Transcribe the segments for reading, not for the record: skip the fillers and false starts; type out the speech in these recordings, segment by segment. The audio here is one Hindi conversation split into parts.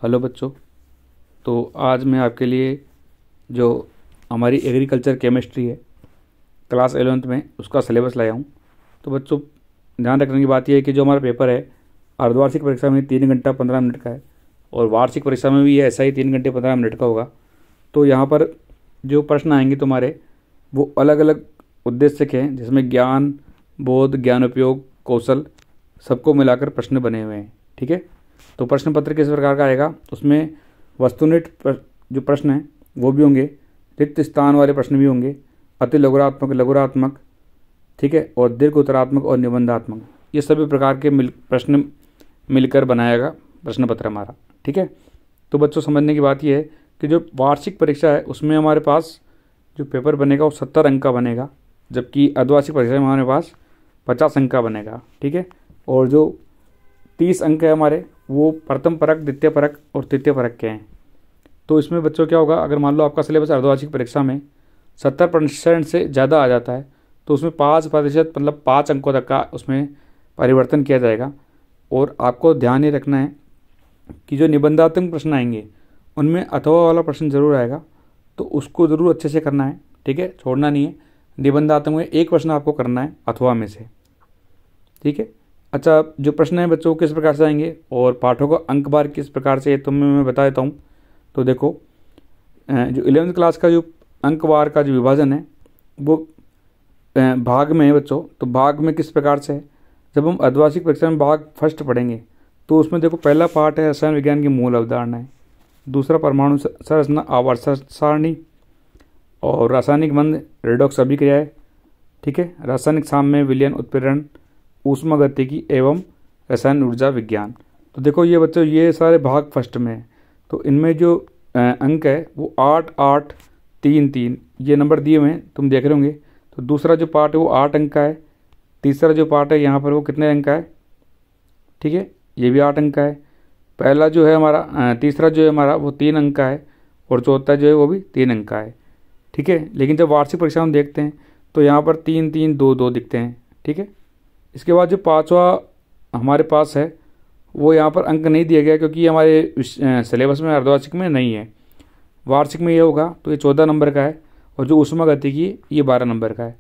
हेलो बच्चों। तो आज मैं आपके लिए जो हमारी एग्रीकल्चर केमिस्ट्री है क्लास 11th में उसका सिलेबस लाया हूँ। तो बच्चों ध्यान रखने की बात यह है कि जो हमारा पेपर है अर्धवार्षिक परीक्षा में 3 घंटा 15 मिनट का है और वार्षिक परीक्षा में भी ऐसा ही 3 घंटे 15 मिनट का होगा। तो यहाँ पर जो प्रश्न आएंगे तुम्हारे वो अलग अलग उद्देश्य के हैं, जिसमें ज्ञान, बोध, ज्ञान उपयोग, कौशल सबको मिलाकर प्रश्न बने हुए हैं। ठीक है। तो प्रश्न पत्र किस प्रकार का आएगा, उसमें वस्तुनिष्ठ जो प्रश्न हैं वो भी होंगे, रिक्त स्थान वाले प्रश्न भी होंगे, अति लघुरात्मक, लघुरात्मक, ठीक है, और दीर्घ उत्तरात्मक और निबंधात्मक, ये सभी प्रकार के प्रश्न मिलकर बनाएगा प्रश्न पत्र हमारा। ठीक है। तो बच्चों समझने की बात यह है कि जो वार्षिक परीक्षा है उसमें हमारे पास जो पेपर बनेगा वो 70 अंक का बनेगा, जबकि अर्धवार्षिक परीक्षा में हमारे पास 50 अंक का बनेगा। ठीक है। और जो 30 अंक है हमारे वो प्रथम परक, द्वितीय परक और तृतीय परक के हैं। तो इसमें बच्चों क्या होगा, अगर मान लो आपका सिलेबस अर्धवार्षिक परीक्षा में 70% से ज़्यादा आ जाता है तो उसमें 5% मतलब 5 अंकों तक का उसमें परिवर्तन किया जाएगा। और आपको ध्यान ये रखना है कि जो निबंधात्मक प्रश्न आएंगे उनमें अथवा वाला प्रश्न जरूर आएगा, तो उसको ज़रूर अच्छे से करना है। ठीक है, छोड़ना नहीं है। निबंधात्मक में एक प्रश्न आपको करना है अथवा में से। ठीक है। अच्छा, जो प्रश्न है बच्चों किस प्रकार से आएंगे और पाठों का अंक बार किस प्रकार से तुम्हें मैं बता देता हूँ। तो देखो जो 11th क्लास का जो अंक बार का जो विभाजन है वो भाग में है बच्चों। तो भाग में किस प्रकार से है, जब हम अर्धवार्षिक परीक्षा में भाग फर्स्ट पढ़ेंगे तो उसमें देखो पहला पार्ट है रसायन विज्ञान की मूल अवधारणाएं, दूसरा परमाणु संरचना आवर्त सारणी और रासायनिक बंध रेडॉक्स अभिक्रियाएं। ठीक है। रासायनिक साम्य, विलयन, उत्प्रेरण, ऊष्मागतिकी एवं रसायन ऊर्जा विज्ञान। तो देखो ये बच्चों ये सारे भाग फर्स्ट में है। तो इनमें जो अंक है वो 8, 8, 3, 3 ये नंबर दिए हुए हैं, तुम देख रहे होंगे। तो दूसरा जो पार्ट है वो 8 अंक का है, तीसरा जो पार्ट है यहाँ पर वो कितने अंक का है, ठीक है, ये भी 8 अंक का है। पहला जो है हमारा तीसरा जो है हमारा वो 3 अंक का है और चौथा जो है वो भी 3 अंक का है। ठीक है। लेकिन जब वार्षिक परीक्षा हम देखते हैं तो यहाँ पर 3, 3, 2, 2 दिखते हैं। ठीक है। इसके बाद जो पाँचवा हमारे पास है वो यहाँ पर अंक नहीं दिया गया क्योंकि ये हमारे सिलेबस में अर्धवार्षिक में नहीं है। वार्षिक में ये होगा तो ये 14 नंबर का है और जो ऊष्मागतिकी ये 12 नंबर का है।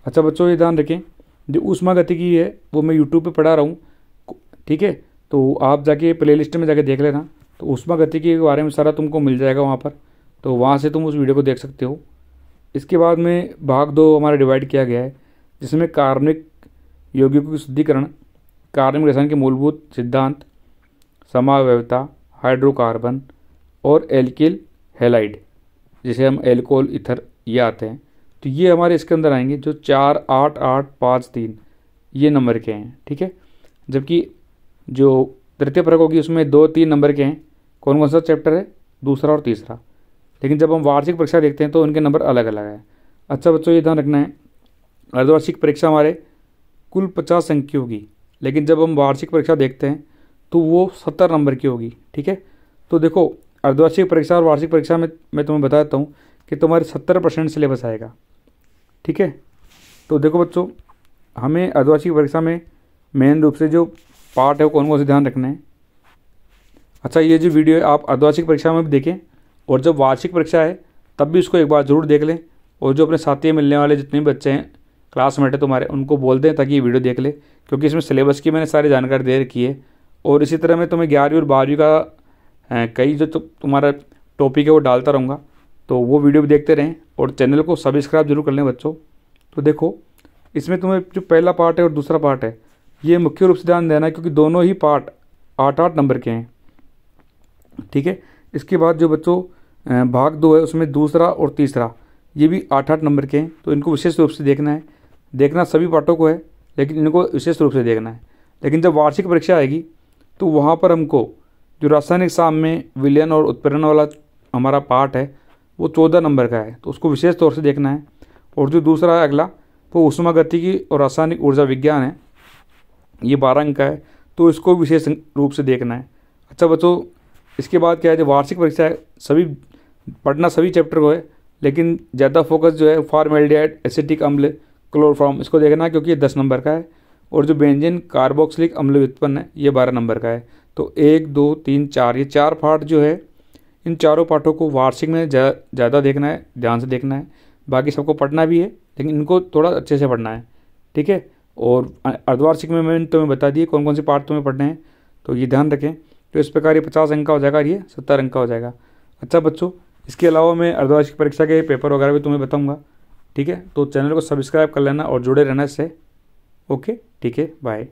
अच्छा बच्चों ये ध्यान रखें, जो ऊष्मागतिकी है वो मैं यूट्यूब पे पढ़ा रहा हूँ। ठीक है। तो आप जाके प्लेलिस्ट में जाके देख लेना, तो ऊष्मागतिकी के बारे में सारा तुमको मिल जाएगा वहाँ पर, तो वहाँ से तुम उस वीडियो को देख सकते हो। इसके बाद में भाग 2 हमारा डिवाइड किया गया है, जिसमें कार्बनिक यौगिकों की शुद्धिकरण, कार्बनिक रसायन के मूलभूत सिद्धांत, समावयवता, हाइड्रोकार्बन और एल्किल हैलाइड, जिसे हम एल्कोहल, ईथर ये आते हैं। तो ये हमारे इसके अंदर आएंगे जो 4, 8, 8, 5, 3 ये नंबर के हैं। ठीक है। जबकि जो तृतीय परक होगी उसमें 2, 3 नंबर के हैं। कौन कौन सा चैप्टर है, दूसरा और तीसरा। लेकिन जब हम वार्षिक परीक्षा देखते हैं तो उनके नंबर अलग अलग है। अच्छा बच्चों ये ध्यान रखना है, अर्धवार्षिक परीक्षा हमारे कुल 50 अंक की होगी, लेकिन जब हम वार्षिक परीक्षा देखते हैं तो वो 70 नंबर की होगी। ठीक है। तो देखो अर्धवार्षिक परीक्षा और वार्षिक परीक्षा में मैं तुम्हें बता देता हूँ कि तुम्हारे 70% सिलेबस आएगा। ठीक है। तो देखो बच्चों हमें अर्धवार्षिक परीक्षा में मेन रूप से जो पार्ट है वो कौन कौन से ध्यान रखना है। अच्छा ये जो वीडियो है आप अर्धवार्षिक परीक्षा में भी देखें और जब वार्षिक परीक्षा है तब भी उसको एक बार ज़रूर देख लें, और जो अपने साथी मिलने वाले जितने भी बच्चे हैं क्लासमेट है तुम्हारे उनको बोल दें ताकि ये वीडियो देख ले, क्योंकि इसमें सिलेबस की मैंने सारी जानकारी दे रखी है। और इसी तरह मैं तुम्हें 11वीं और 12वीं का कई जो तुम्हारा टॉपिक है वो डालता रहूँगा, तो वो वीडियो भी देखते रहें और चैनल को सब्सक्राइब जरूर कर लें बच्चों। तो देखो इसमें तुम्हें जो पहला पार्ट है और दूसरा पार्ट है ये मुख्य रूप से ध्यान देना है, क्योंकि दोनों ही पार्ट 8, 8 नंबर के हैं। ठीक है। इसके बाद जो बच्चों भाग 2 है उसमें दूसरा और तीसरा ये भी 8, 8 नंबर के हैं, तो इनको विशेष रूप से देखना है। देखना सभी पाठों को है लेकिन इनको विशेष रूप से देखना है। लेकिन जब वार्षिक परीक्षा आएगी तो वहाँ पर हमको जो रासायनिक साम्य, विलयन और उत्प्रेरण वाला हमारा पार्ट है वो 14 नंबर का है, तो उसको विशेष तौर से देखना है। और जो दूसरा है अगला वो ऊष्मागतिकी और रासायनिक ऊर्जा विज्ञान है, ये 12 अंक का है, तो इसको विशेष रूप से देखना है। अच्छा बच्चों इसके बाद क्या है, जो वार्षिक परीक्षा है सभी पढ़ना सभी चैप्टर को है, लेकिन ज़्यादा फोकस जो है फॉर्मेल्डिहाइड, एसिटिक अम्ल, क्लोरोफॉर्म इसको देखना है क्योंकि ये 10 नंबर का है। और जो बेंजीन कार्बोक्सिलिक अम्ल व्युत्पन्न है ये 12 नंबर का है। तो 1 2 3 4 ये 4 पार्ट जो है, इन चारों पाठों को वार्षिक में ज़्यादा देखना है, ध्यान से देखना है। बाकी सबको पढ़ना भी है, लेकिन इनको थोड़ा अच्छे से पढ़ना है, ठीक है। और अर्धवार्षिक में मैंने तुम्हें बता दिए कौन कौन से पार्ट तुम्हें पढ़ने हैं, तो ये ध्यान रखें। तो इस प्रकार ये 50 अंक का हो जाएगा और ये 70 अंक का हो जाएगा। अच्छा बच्चों, इसके अलावा मैं अर्धवार्षिक परीक्षा के पेपर वगैरह भी तुम्हें बताऊँगा, ठीक है। तो चैनल को सब्सक्राइब कर लेना और जुड़े रहना इससे। ओके, ठीक है, बाय।